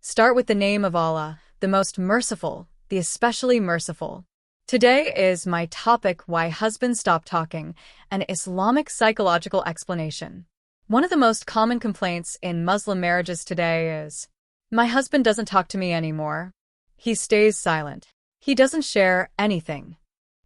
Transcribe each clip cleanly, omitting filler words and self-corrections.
Start with the name of Allah, the most merciful, the especially merciful. Today is my topic: why husbands stop talking, an Islamic psychological explanation. One of the most common complaints in Muslim marriages today is, "My husband doesn't talk to me anymore. He stays silent. He doesn't share anything.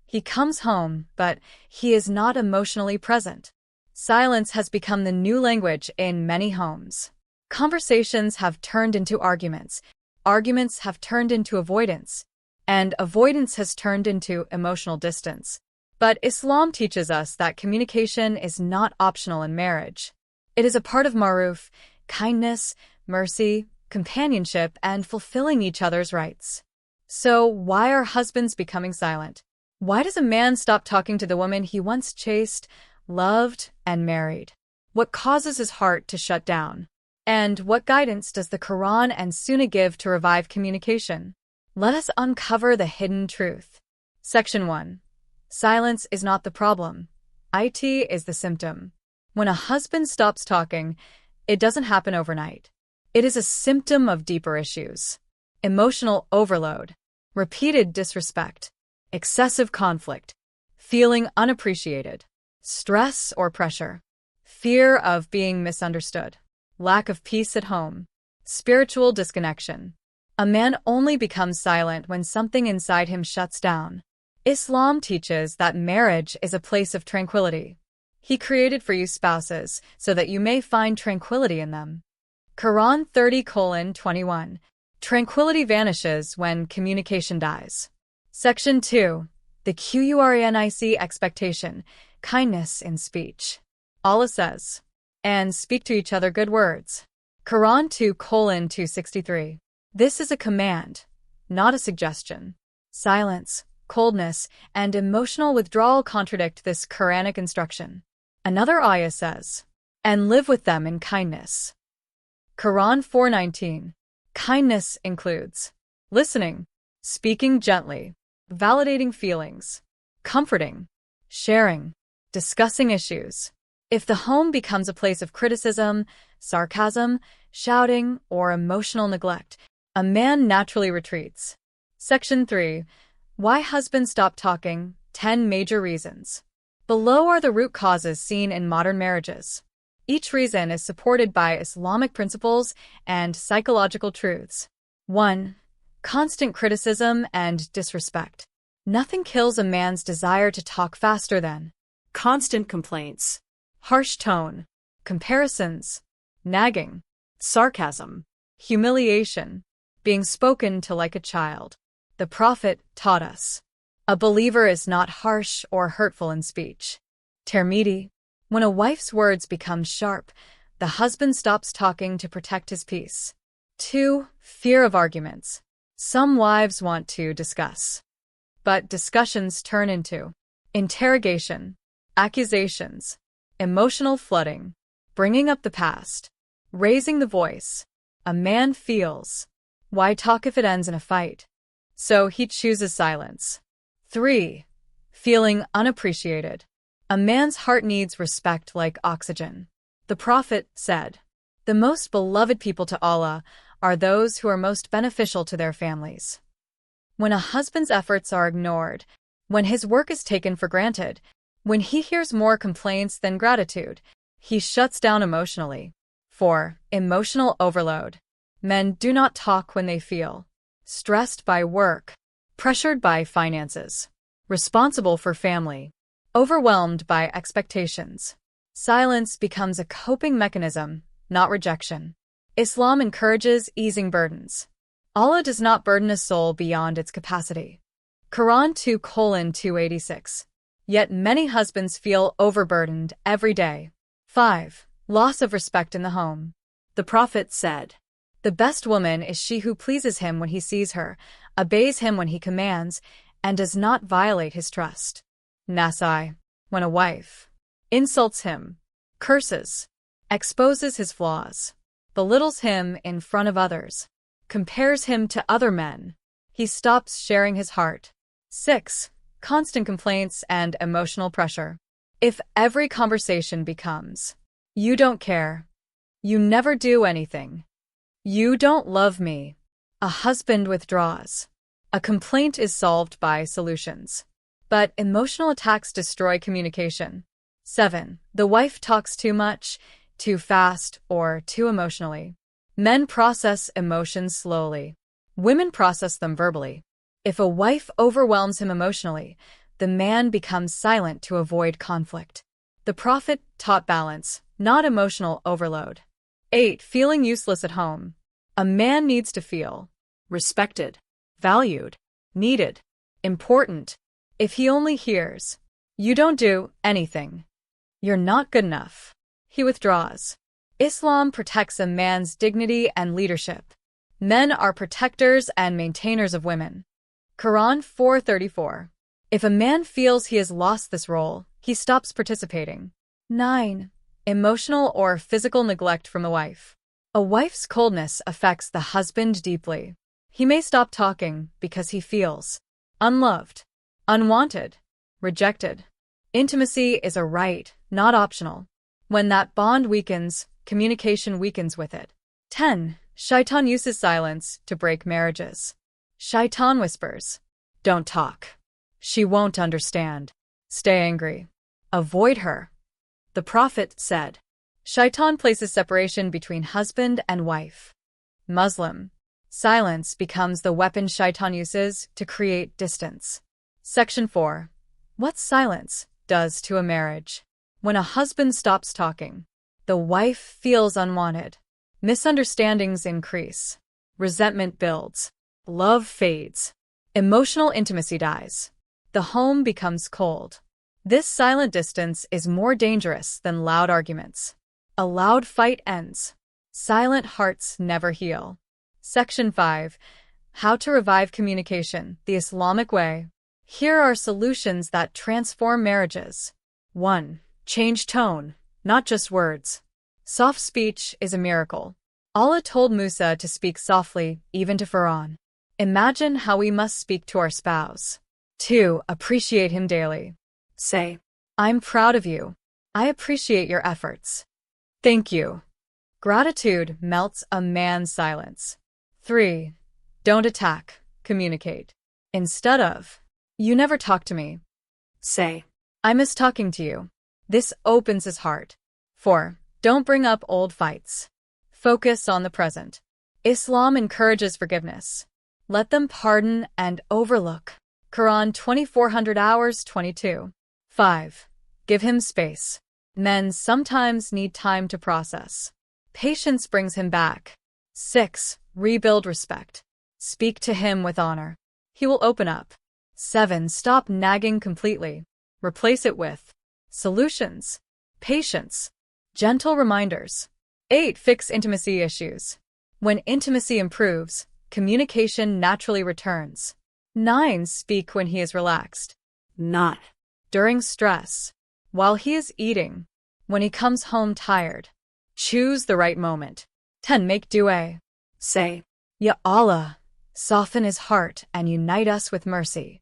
He comes home, but he is not emotionally present." Silence has become the new language in many homes. Conversations have turned into arguments. Arguments have turned into avoidance. And avoidance has turned into emotional distance. But Islam teaches us that communication is not optional in marriage. It is a part of ma'ruf, kindness, mercy, companionship, and fulfilling each other's rights. So why are husbands becoming silent? Why does a man stop talking to the woman he once chased, loved, and married? What causes his heart to shut down? And what guidance does the Qur'an and Sunnah give to revive communication? Let us uncover the hidden truth. Section 1. Silence is not the problem. It is the symptom. When a husband stops talking, it doesn't happen overnight. It is a symptom of deeper issues. Emotional overload, repeated disrespect, excessive conflict, feeling unappreciated, stress or pressure, fear of being misunderstood, lack of peace at home, spiritual disconnection. A man only becomes silent when something inside him shuts down. Islam teaches that marriage is a place of tranquility. He created for you spouses so that you may find tranquility in them. Quran 30:21. Tranquility vanishes when communication dies. Section 2. The Quranic expectation, kindness in speech. Allah says, "And speak to each other good words." Quran 2:263. This is a command, not a suggestion. Silence, coldness, and emotional withdrawal contradict this Quranic instruction. Another ayah says, "And live with them in kindness." Quran 4:19. Kindness includes listening, speaking gently, validating feelings, comforting, sharing, discussing issues. If the home becomes a place of criticism, sarcasm, shouting, or emotional neglect, a man naturally retreats. Section 3. Why husbands stop talking, 10 major reasons. Below are the root causes seen in modern marriages. Each reason is supported by Islamic principles and psychological truths. 1. Constant criticism and disrespect. Nothing kills a man's desire to talk faster than constant complaints, harsh tone, comparisons, nagging, sarcasm, humiliation, being spoken to like a child. The Prophet taught us, a believer is not harsh or hurtful in speech. Tirmidhi. When a wife's words become sharp, the husband stops talking to protect his peace. 2. Fear of arguments. Some wives want to discuss, but discussions turn into interrogation, accusations, emotional flooding, bringing up the past, raising the voice. A man feels, why talk if it ends in a fight? So he chooses silence. 3. Feeling unappreciated. A man's heart needs respect like oxygen. The Prophet said, "The most beloved people to Allah are those who are most beneficial to their families." When a husband's efforts are ignored, when his work is taken for granted, when he hears more complaints than gratitude, he shuts down emotionally. 4. Emotional overload. Men do not talk when they feel stressed by work, pressured by finances, responsible for family, overwhelmed by expectations. Silence becomes a coping mechanism, not rejection. Islam encourages easing burdens. Allah does not burden a soul beyond its capacity. Quran 2:286. Yet many husbands feel overburdened every day. 5. Loss of respect in the home. The Prophet said, "The best woman is she who pleases him when he sees her, obeys him when he commands, and does not violate his trust." Nasai. When a wife insults him, curses, exposes his flaws, belittles him in front of others, compares him to other men, he stops sharing his heart. 6. Constant complaints and emotional pressure. If every conversation becomes, "You don't care. You never do anything. You don't love me. A husband withdraws. A complaint is solved by solutions. But emotional attacks destroy communication. 7. The wife talks too much, too fast, or too emotionally. Men process emotions slowly. Women process them verbally. If a wife overwhelms him emotionally, the man becomes silent to avoid conflict. The Prophet taught balance, not emotional overload. 8. Feeling useless at home. A man needs to feel respected, valued, needed, important. If he only hears, "You don't do anything. You're not good enough," he withdraws. Islam protects a man's dignity and leadership. Men are protectors and maintainers of women. Quran 4:34. If a man feels he has lost this role, he stops participating. 9. Emotional or physical neglect from the wife. A wife's coldness affects the husband deeply. He may stop talking because he feels unloved, unwanted, rejected. Intimacy is a right, not optional. When that bond weakens, communication weakens with it. 10. Shaitan uses silence to break marriages. Shaitan whispers, "Don't talk. She won't understand. Stay angry. Avoid her." The Prophet said, Shaitan places separation between husband and wife. Muslim. Silence becomes the weapon Shaitan uses to create distance. Section 4. What silence does to a marriage. When a husband stops talking, the wife feels unwanted. Misunderstandings increase. Resentment builds. Love fades. Emotional intimacy dies. The home becomes cold. This silent distance is more dangerous than loud arguments. A loud fight ends. Silent hearts never heal. Section 5. How to revive communication the Islamic way. Here are solutions that transform marriages. 1. Change tone, not just words. Soft speech is a miracle. Allah told Musa to speak softly, even to Pharaoh. Imagine how we must speak to our spouse. 2. Appreciate him daily. Say, "I'm proud of you. I appreciate your efforts. Thank you." Gratitude melts a man's silence. 3. Don't attack, communicate. Instead of, "You never talk to me," say, "I miss talking to you." This opens his heart. 4. Don't bring up old fights. Focus on the present. Islam encourages forgiveness. Let them pardon and overlook. Quran 2400 hours 22. 5. Give him space. Men sometimes need time to process. Patience brings him back. 6. Rebuild respect. Speak to him with honor. He will open up. 7. Stop nagging completely. Replace it with solutions, patience, gentle reminders. 8. Fix intimacy issues. When intimacy improves, communication naturally returns. 9. Speak when he is relaxed, not during stress. While he is eating, when he comes home tired. Choose the right moment. 10. Make dua. Say, "Ya Allah, soften his heart and unite us with mercy."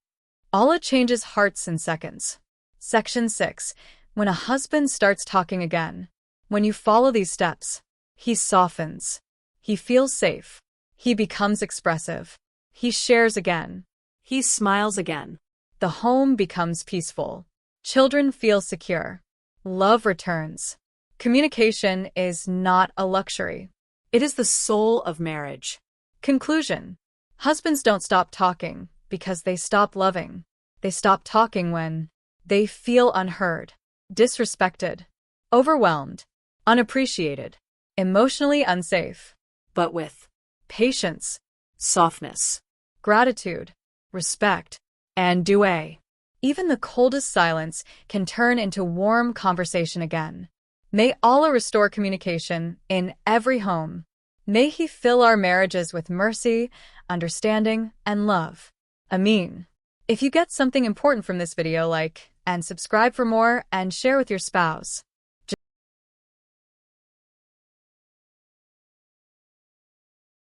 Allah changes hearts in seconds. Section 6. When a husband starts talking again. When you follow these steps, he softens. He feels safe. He becomes expressive. He shares again. He smiles again. The home becomes peaceful. Children feel secure. Love returns. Communication is not a luxury. It is the soul of marriage. Conclusion. Husbands don't stop talking because they stop loving. They stop talking when they feel unheard, disrespected, overwhelmed, unappreciated, emotionally unsafe. But with patience, softness, gratitude, respect, and dua, even the coldest silence can turn into warm conversation again. May Allah restore communication in every home. May He fill our marriages with mercy, understanding, and love. Ameen. If you get something important from this video, like and subscribe for more and share with your spouse.